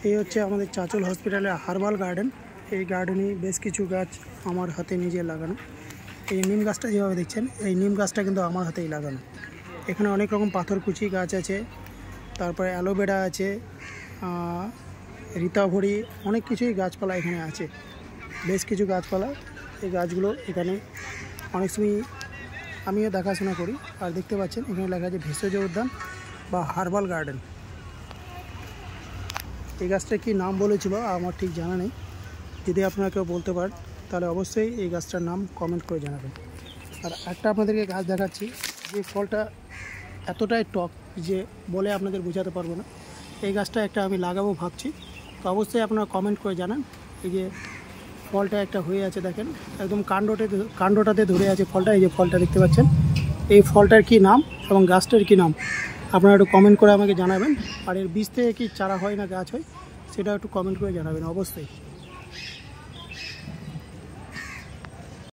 এই হচ্ছে আমাদের চাঁচল হসপিটালের হার্বাল গার্ডেন। এই গার্ডেনে বেশ কিছু গাছ আমার হাতে নিজে লাগানো। এই নিম গাছটা যেভাবে দেখছেন, এই নিম গাছটা কিন্তু আমার হাতেই লাগানো। এখানে অনেক রকম পাথরকুচি গাছ আছে, তারপরে অ্যালোভেরা আছে, রীতাভরি, অনেক কিছুই গাছপালা এখানে আছে। বেশ কিছু গাছপালা, এই গাছগুলো এখানে অনেক সময় আমিও দেখাশোনা করি। আর দেখতে পাচ্ছেন এখানে লেখা আছে ভেষজ উদ্যান বা হার্বাল গার্ডেন। এই গাছটার কী নাম বলেছিল আমার ঠিক জানা নেই, যদি আপনারা কেউ বলতে পারেন তাহলে অবশ্যই এই গাছটার নাম কমেন্ট করে জানাবেন। আর একটা আপনাদেরকে গাছ দেখাচ্ছি, যে ফলটা এতটাই টক যে বলে আপনাদের বোঝাতে পারবো না। এই গাছটা একটা আমি লাগাবো ভাবছি, তো অবশ্যই আপনারা কমেন্ট করে জানান। এই যে ফলটা একটা হয়ে আছে দেখেন, একদম কাণ্ডটাতে ধরে আছে ফলটা। এই যে ফলটা দেখতে পাচ্ছেন, এই ফলটার কি নাম এবং গাছটার কি নাম আপনারা একটু কমেন্ট করে আমাকে জানাবেন। আর এর বীজ থেকে কি চারা হয় না গাছ হয় সেটা একটু কমেন্ট করে জানাবেন অবশ্যই।